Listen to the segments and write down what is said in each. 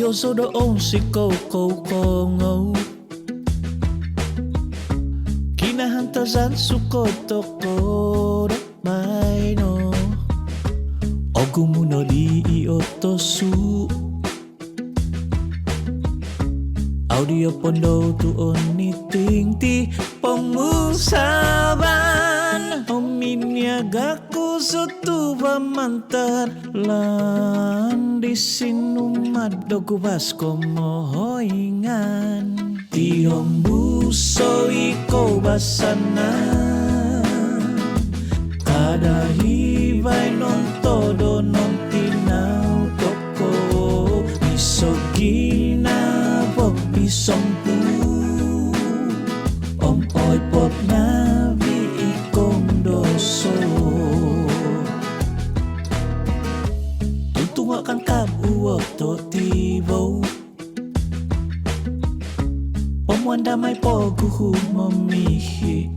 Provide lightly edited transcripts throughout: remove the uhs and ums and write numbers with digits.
yo sodo on si kongo kinahantasan sukotoko mai no ogumuno di iotosu audio pondo tu oni tingti pemusaban ominiagaku sutu pamantar lan di sinumad dogu basko mohoingan tiombuso iko basana kada hibay non todo non tinaw toko isogina pop isompu oy pop na vi ikong doso tuntungakan kabuok to tibo Pamwanda may poguhu mamihi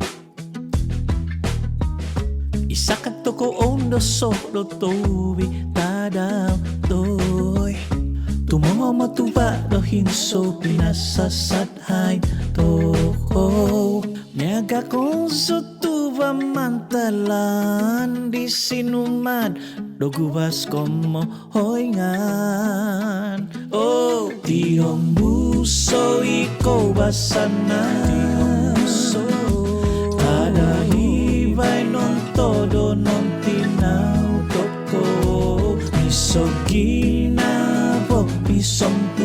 Isakat toko ondo solo tobi tadaw doy Tumongo matuba dohin so pinasasathay toko Miaga kong sutuba mantalan di sinumad dogubas komo hoingan Oh tiombuso iko basana tiombuso kada hibay non todo non tinaw toko misogina pop bisompu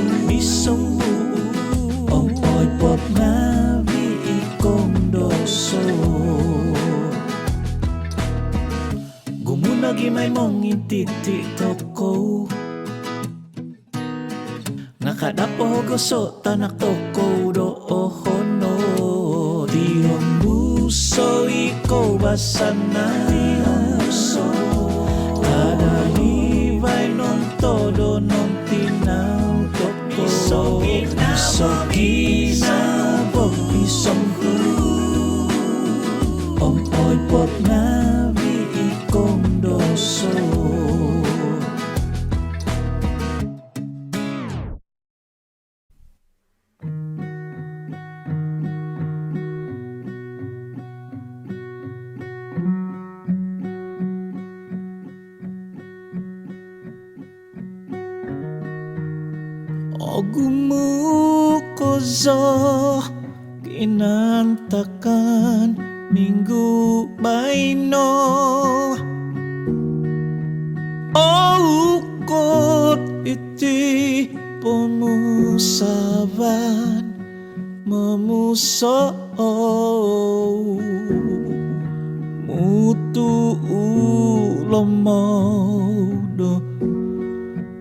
oy pop na vi ikong doso Gumunagi may mong intiti toko Nakadapo goso tanak toko do ohono Tiombuso iko basana Tiombuso kada hibay non todo non tinaw toko Misogina pop isompu oy pop na vi ikong doso Ogumukozo kinantakan minggu baino ukot iti pemusaban memuso mutu ulomodo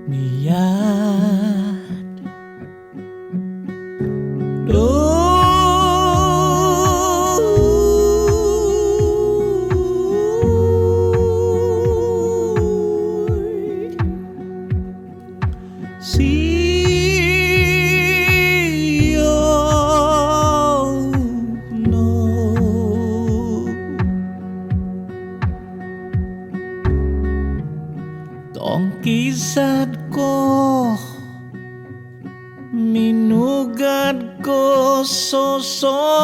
miyan Tongkisat ko minugad ko sosongun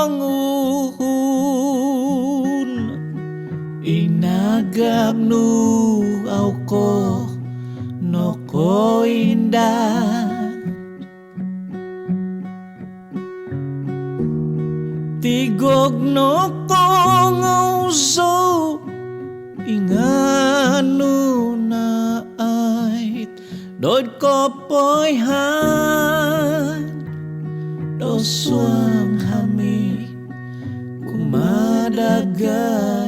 inagagnu ko noko indah tigog noko ngauso inganu na ait dod ko poyhan doswang hami kumadagay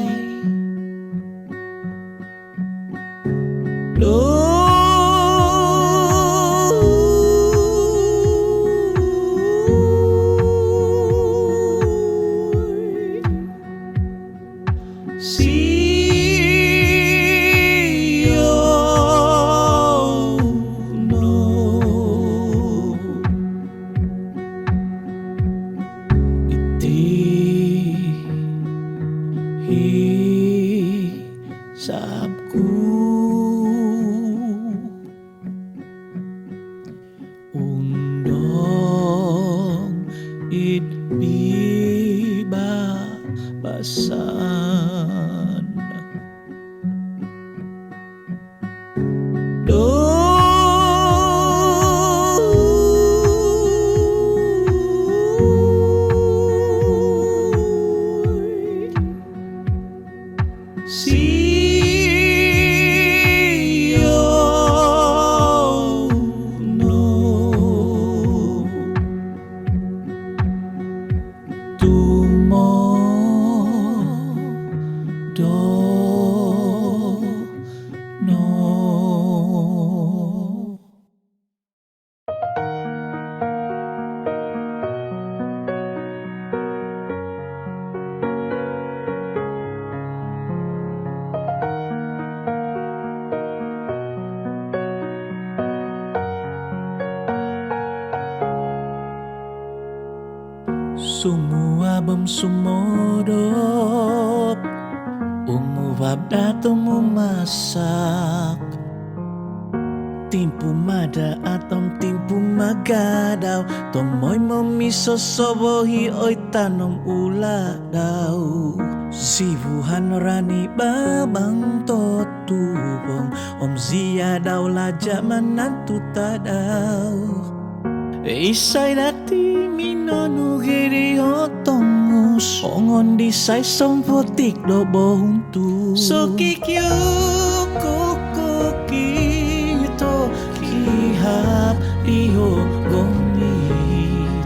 perasan. Semua bom sumodop umuwab datang memasak timpu mada atom timpu magadaw tomoy memiso sobohi oy tanom ula daw sibuhan rani babang totubong om zia daw laja manantu tadaw isay dati minonu giri otongus ongon di say sompotik do bohuntu so kikyu koko kito kihap diho gongit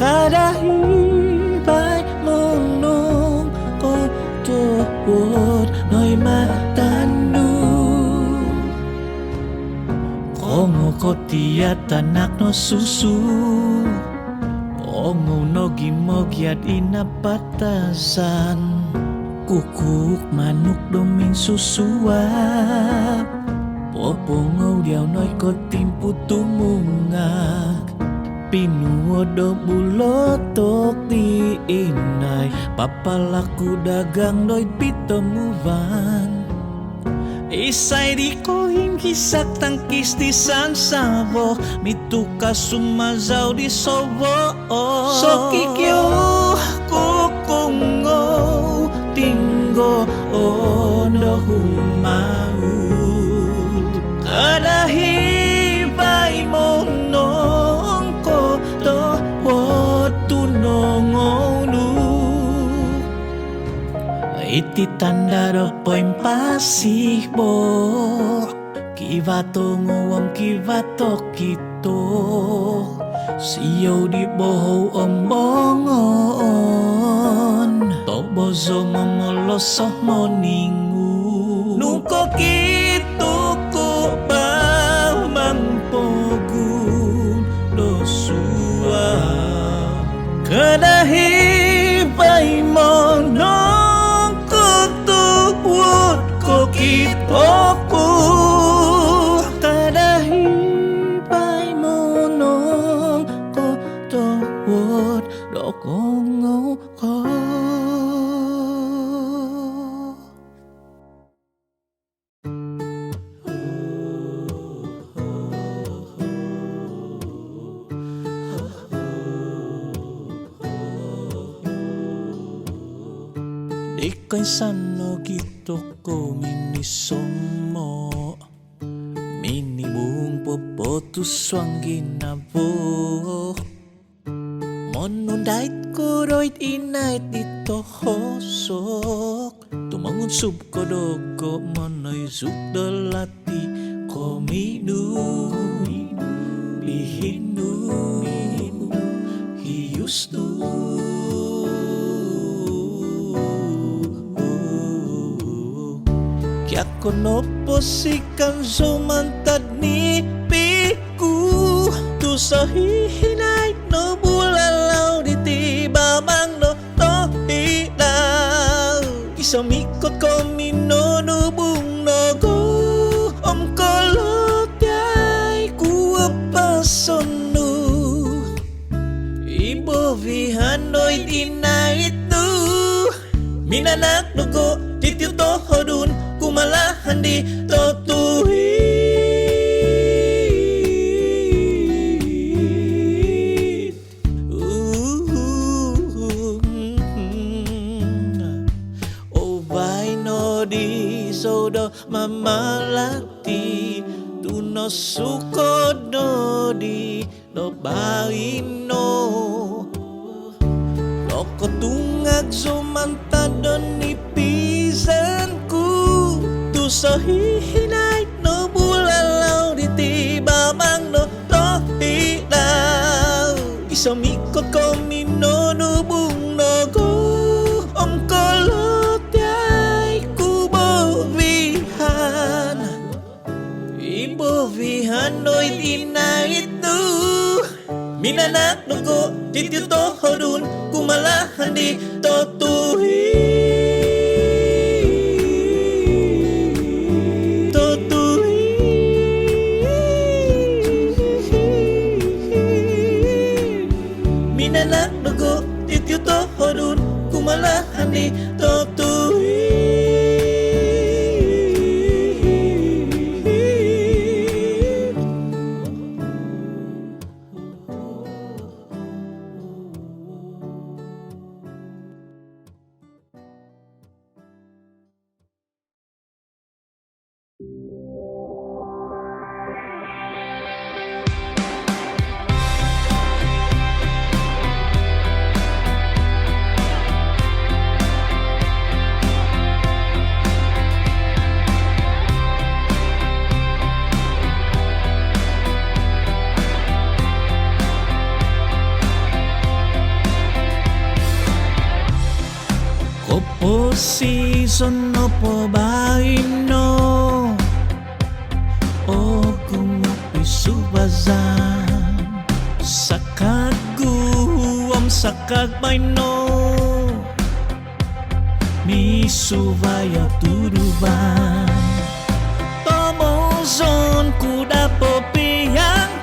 kadahibay monong kotowot noy matandu ongo kotiat anak no susu ongo no gimogiat inapatasan kukuk manuk domin susuap popongau diaw noy kotim putumungak pinuo do bulotok di inay papalaku dagang doy pitemuvan isay di ko hingkisak tangkis di sansabo mituka sumazaw di sobo so kikyo kukungo tinggo ono humau kadahibay mo nong ko to watunongonu iti tanda do poin pasibo kivato nguam kivato kito siyo di boho ombongon to bozo momolosoh moningu nuko kito ko ba mampogun dosua kadahibay mo no wot ko kitoku kadahibay mo nong ko to wot dokongo ko Ika'y sano gito ko minisomo minibung popotuswang ginabo monundait ko roit inait dito hosok tumangon sub ko dogo monoy sukdalati ko minu lihinu hiusnu Ako no posikan sumantad ni piku tu sa hihinay no bulalaw di tibamang no to hilaw isamikot ko minonubong no go om kolot yay kuwapason no ibovihan no'y dinait no minanak no go titiw to hodun kumalahan di totuhit mamalati tu no sukod no di no baino loko tungag sumantadon ni pisanku tu so hihinay no bulalaw di tiba mang no tohilaw isomikot ko minonubong no ko om kolot ay kubovihan ibovihan no'y dinait no minanak no ko titito hodun kumalahan di totuhi minanak no ko titito hodun kumalahan di totuhi season no po baino o kumapisuwazan sa kaguam sa kagbaino misubaya tuduban tomozon kuda po piyangku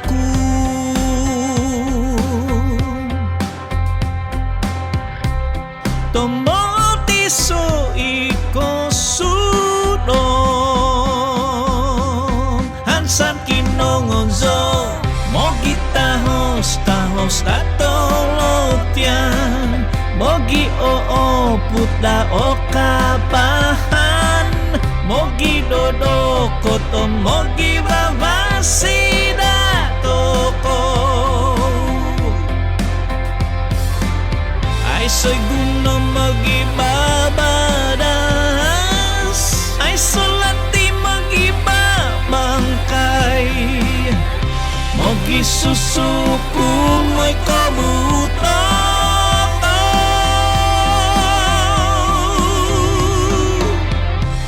so iko sudong hansan kinongonzo mogi tahos tatolotian mogi oo puta o kapahan mogi dodokot o mogi babasida toko ay soy guno magiba ay solati magiba bangkay mogi susuku mo'y kabuto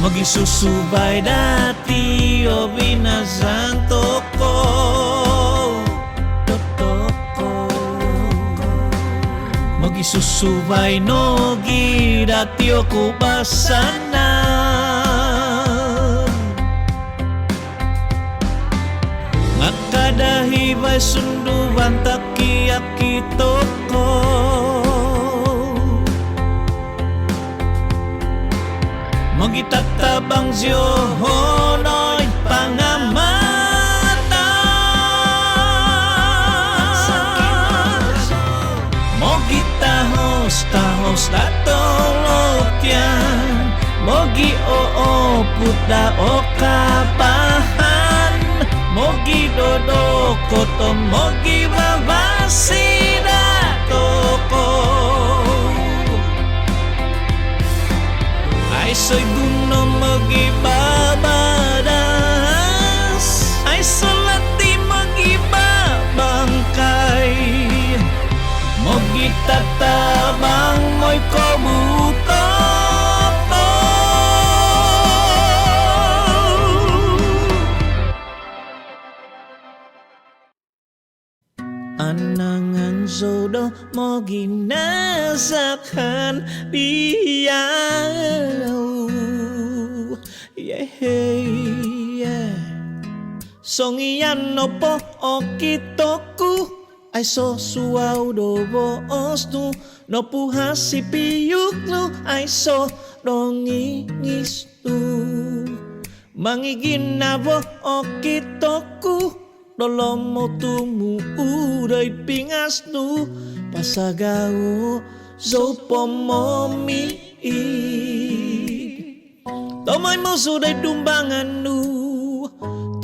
mogi susubay dati o binasanto ko mogi susubay no dati o kubasana ngakadahibay sunduan takiyak kitoko magitatabang ziyohonoy pangamata mogitahos tatolotian mogi oo puta o kapahan mogi dodokot o mogi babasida toko ay soy guno mogi babadas ay solati mogi babangkay mogi tatabang mo'y kobuto anangan zodo mo ginasakan diyaw yeah. Song iyan no po okitoku ay so suaw do boos tu no puhas si piyuk no ay so dongingis tu mangigin na bo okitoku dolomo tumu uray pingas nu pasagaw zo pomomi Tomay mo so day dumbangan nu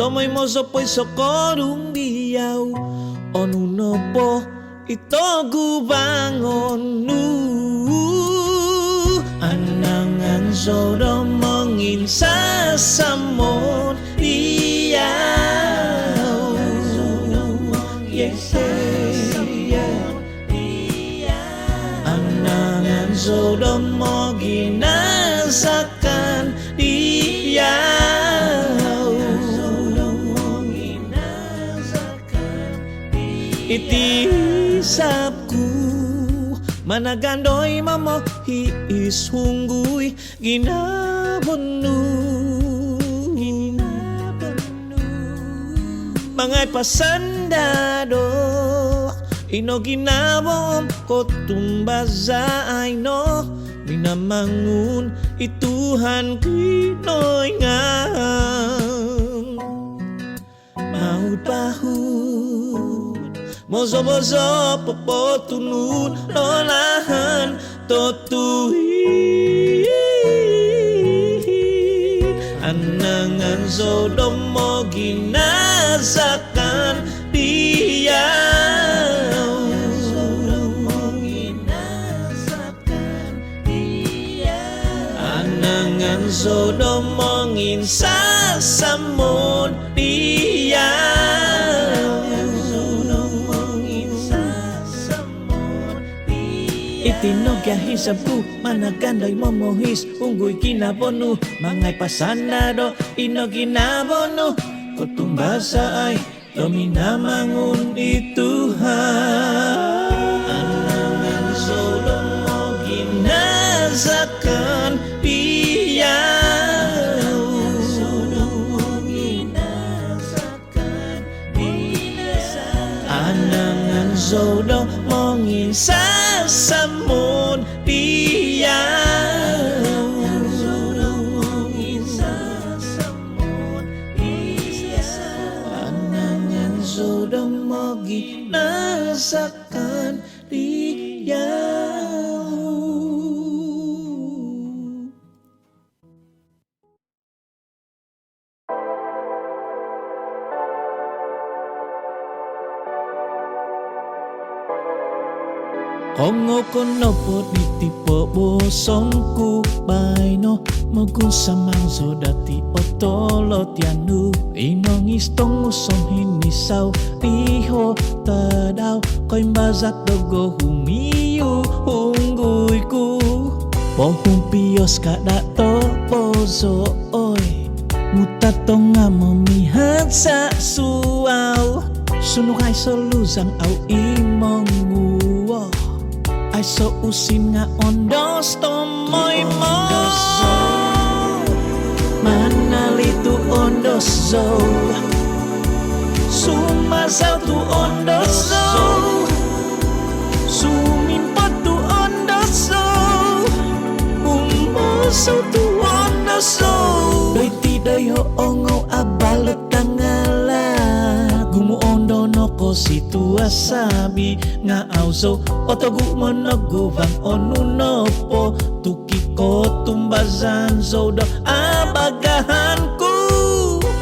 Tomay mo so po'y sokorong diyaw Onu no po ito gubangon nu Anangan so domongin sa samon diyaw Yes, Anangan so domongin nasakan Itisapku managandoy mamo hiis hungguy ginabonu Mangay pasandado ino ginabom ko tumbaza ay no Minamangun ituhan kinoy nga Maud pahud Mozo-mozo popotunun lolahan totuhin Anangan sodom mo ginasakan diyaw Anangan sodom mo ginsasamon diyaw Itinogyahin sa bu, managandoy momohis Unggoy kinabonu, mangay pasanado Ino ginabonu, kutumbasa ay Dominamangun ituhan Anangan sodom mo ginasakan diyaw Anangan sodom mo ginsasamon diyaw Anangan sodom mo ginasakan diyaw Kongo kono po nitipo bosongku baino Mogun samang sodati otolo tianu Inong istong uson hinisaw Riho tadaw Koy mbazat dogo humiyu Hungguyku Pohong piyos kada to pozo oy Mutato nga mamihan sa suaw Sunukay soluzang au imong nguwo Ay so usin nga ondos tomoy mo Manalitu ondos zo Sumasaw tu ondos zo Sumimpot tu ondos zo Umuso tu ondos zo Doy tidoy ho ongo abalot tangala Gumuondo no ko situasabi nga auso otogu monogubang onunopo tuki ko tumbazan zodo abagahan ko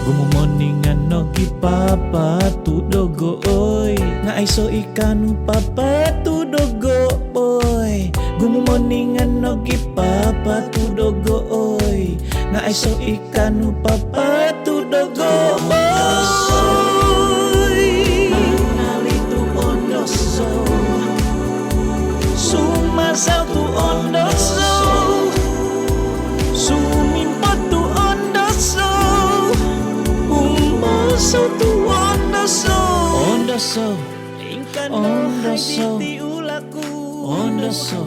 gumumoningan no gipapa tudogo oy nga aiso ikanu papa tudogo boy gumumoningan no gipapa tudogo oy nga aiso ikanu papa tudogo boy Sumasaw tu ondoso Sumimpot tu ondoso Umuso tu ondoso Ondoso Ingkan no hay diti ulaku Ondoso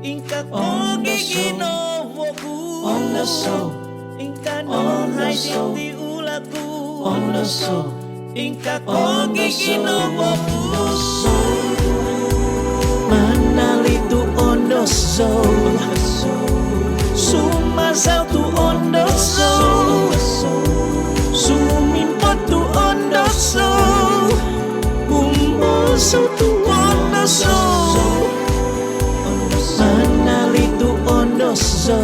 Ingkat mo giginowoku Ondoso Ingkan no hay diti ulaku Ondoso Ingkat mo giginowoku Manalitu ondoso Sumasaw tu ondoso Sumimpot tu ondoso Umuso tu ondoso Manalitu ondoso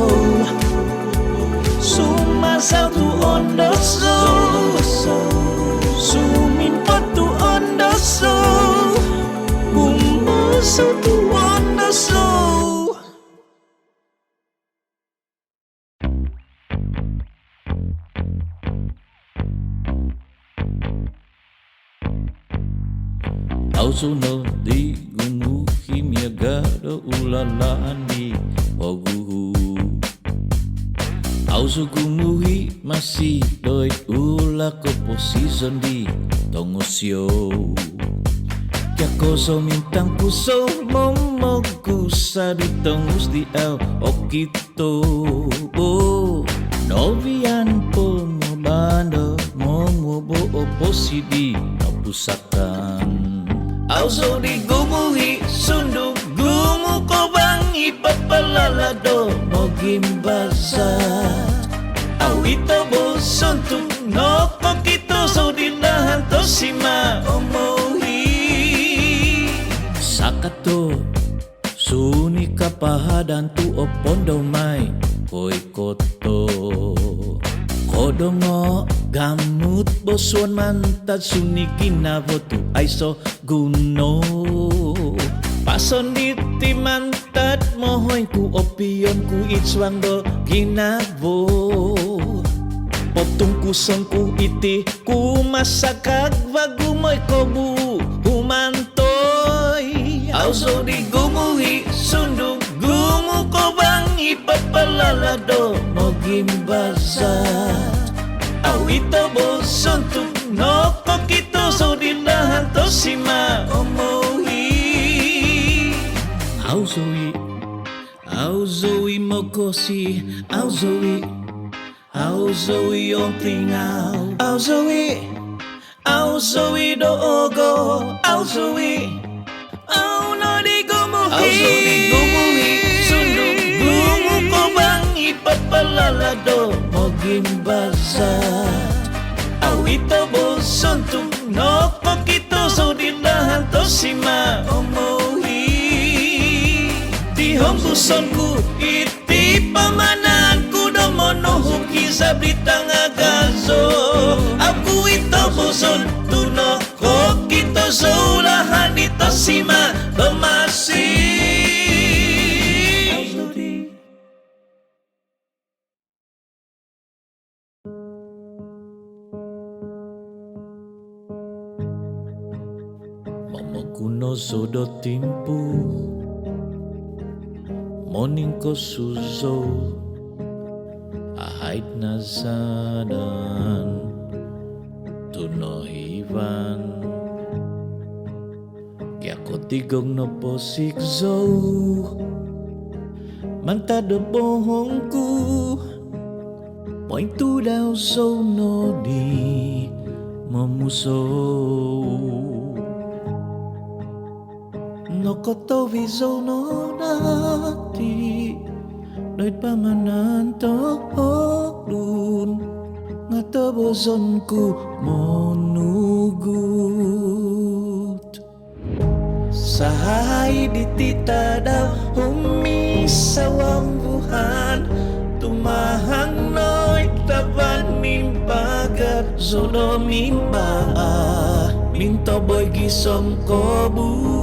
Ausono di gumuhi miagado ulalaan di poguhu. Auso gumuhi masih doi ula ko posison di tongosyo. Kya koso mintang puso momoku sa di tongus di au okito. Novian po mo bando momobo oposi di napusakan. Auso di gumuhi sunduk gumu ko bang ipapalalado mo gimbasa. Awito bo suntuk no kokito so dinahan to sima omohi. Sakato suni kapahadan tu opondo mai koi koto. Kodongo gamut bosuan mantad suni kinavo tu aiso guno. Pason diti mantad mohoy ku opion ku itswang do ginavo. Potong kusong ku iti ku masakag wagumoy kobu humantoy. Auso di gumuhi sunduk gumu ko bang ipapalalado mo gimbasa. Awito bo suntuk no kokito so dinahan to sima omohi. Auzo'i mokosi, Auzo'i ontingau, Auzo'i doogo, Auzo'i no di gumuhi, sunduk gumu ko bang ipapalalado mo gimbasa. Awito bo suntuk no kokito so dinahan to sima omohi. Di hongkusonku iti pamananku domono huki sa blitang agaso. Aku ito boson tuno kokito so ulahan ito sima pemasi. Momokuno sodo timpu morning ko suzo ahait na zadan tuno hivan. Kya ko tigong no posik zo mantado bohongku point tu daw so no di mamuso. No koto viso no nati noit pamanan to dun ngata bosonku monugut. Sahai ditita daw humisawang buhan tumahang noit taban mimpagat zodo mimba minto boy gisom kobu.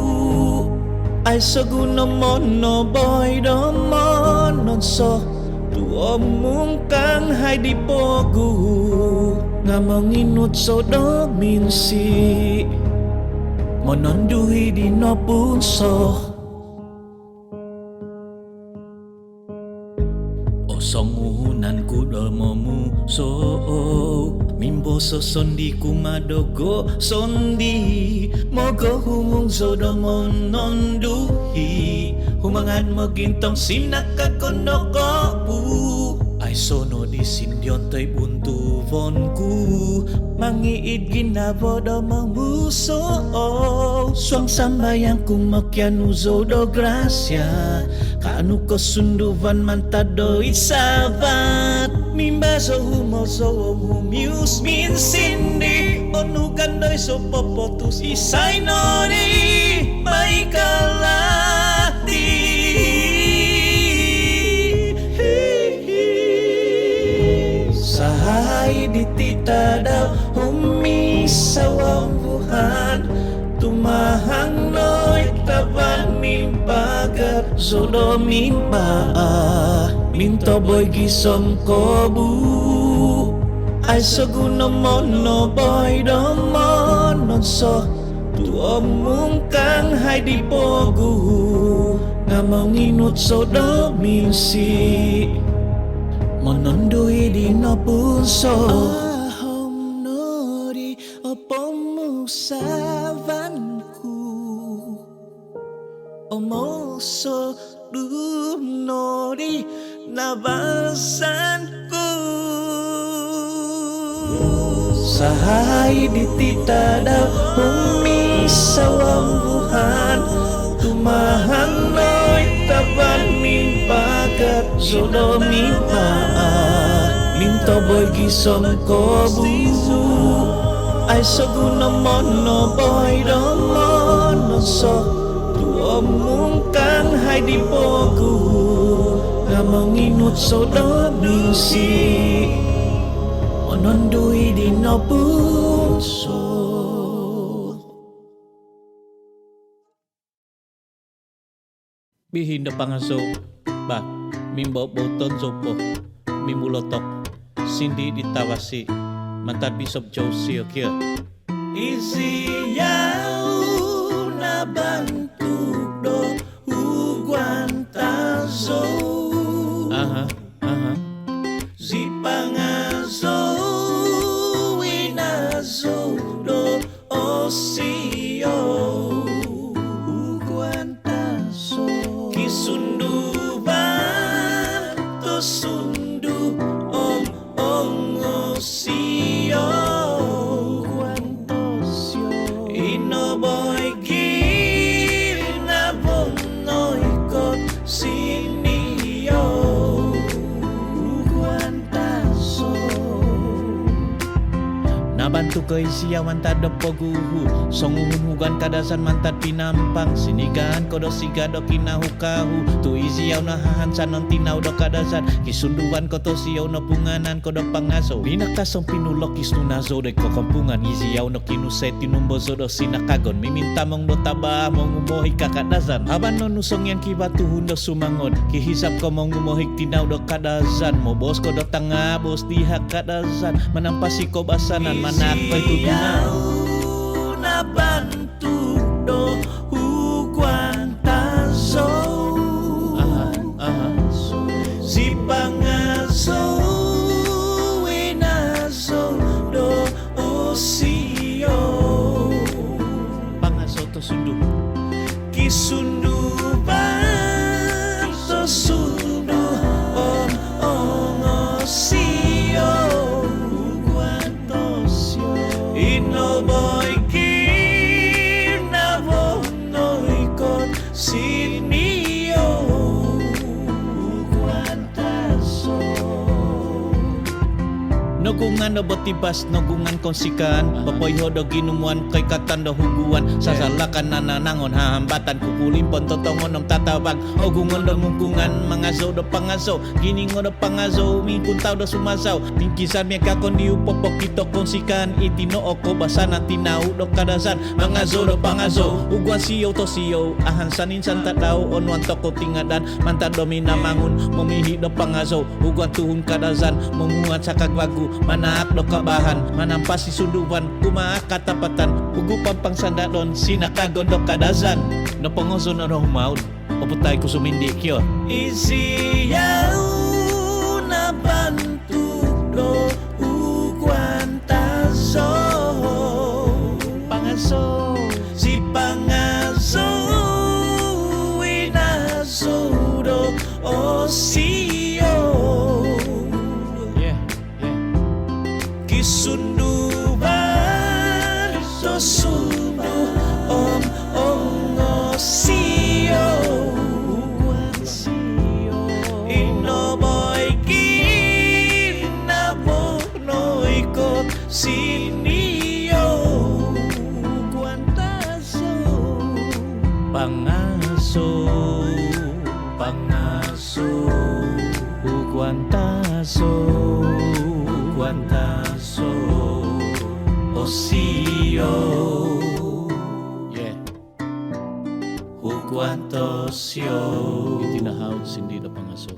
Ay seguno mono boy do monon so tuo mungkang hai di pogu ngamonginut so do minsi monon duhi di no punso. Osong uhunan ku domomu so mimbo so sondi kumadogo sondi mogo humung so domon nonduhi humangan mo gintong sinakakono pu. Ay sono di sindyon to'y buntu vonku mangiid ginabo do mamuso. Suang sambayang kumakyan uzo do gracia kanu ko sunduvan mantado isabat mimba so humo so humius min sindi onukan doy so popotus isay nori maikalati. Sahay ditita daw humisawang buhan tumahang noy taban mimpagat zodo mimba minto boy gisom kobu ay seguno mono boy do monon so tuomong kang hay di pogu nga manginut so dominsi monondoi di no punso ahom nori opomusavanku omoso nori nabasanku sahay di tita daw umisawang buhan tumahang noy taban min pagat sodo min minto boy gisong ko buhu ay saguno mono boy domono so tuomong kang hay di pogu nga manginut so dominsi onondui di no punso. Bihin na pangaso ba mimbo boton zopo mimulotok sindi ditawasi mantan Bishop Josie kia isi yau na bantu do huguantazo zipangazo inazo do osio huguantazo kisunduban to sundu om osio huguantosio inoboy gina bonoy kot sinio huguantazo nabantu kay siya mantad poguhu songuhugan kadasan mantad pinampang sinigan kodo sigado kinahukahu tu isiyaw na hahansan non tinaw do kadasan kisunduan ko to siyaw no punganan kodo pangaso binakasong pinulok istunazo de kokampungan isiyaw no kinusay tinumbozo do sinakagon miminta mong do taba mong umuhi kakadasan haban no nusong yang kibatuhun do sumangod kihisap ko mong umuhi tinaw do kadasan mo bos ko do tanga bos diha kadasan manampasi ko basanan manak pa'y tudungan na bantu do huguantazo si pangazo inazo do osio pangazo to sundu kisunduban to sundu om osio huguantosio inoboy sinio huguantazo nogungan do botibas nogungan konsikan papoy hodo ginumuan kay katando huguan sasalakan nananangon hahambatan kukulimpon totongon ng tatabag ogungon do mungkungan mangazo do pangazo giningo do pangazo mingkuntaw do sumasaw mingkisan miya kakon di upopok kito konsikan itinoo ko basan at tinaw do kadasan mangazo do pangazo uguan siyo to siyo ahansanin santa daw onuan toko tingadan mantad do minamangun memihi do pangazo uguan tuhun kadasan memuat sa kagwagu manaak do kabahan manampas si sunduan kumaak katapatan hugupan pang sandadon sinakagon do kadasan no pangoso na maud paputay ko sumindi kyo isiyaw na bantu do huguantazo pangaso si pangaso inazo do osio kisunduban to sundu om osio inoboy kinabonoy ko sinio huguantazo pangaso pangaso huguantazo huguantazo osio huguantosio itinahawd sindi do pangaso